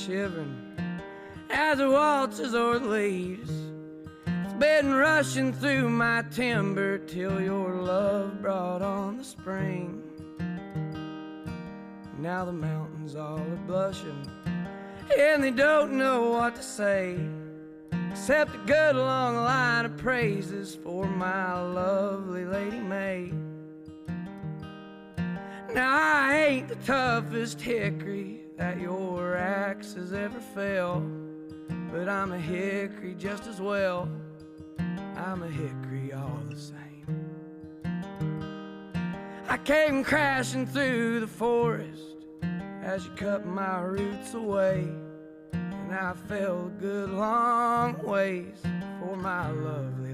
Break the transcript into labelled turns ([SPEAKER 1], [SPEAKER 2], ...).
[SPEAKER 1] shivering as it waltzes o'er the leaves. It's been rushing through my timber till your love brought on the spring. Now the mountains all are blushing and they don't know what to say, except a good long line of praises for my lovely Lady May. Now I ain't the toughest hickory that your axe has ever felled, but I'm a hickory just as well. I'm a hickory all the same. I came crashing through the forest as you cut my roots away, and I fell a good long ways for my lovely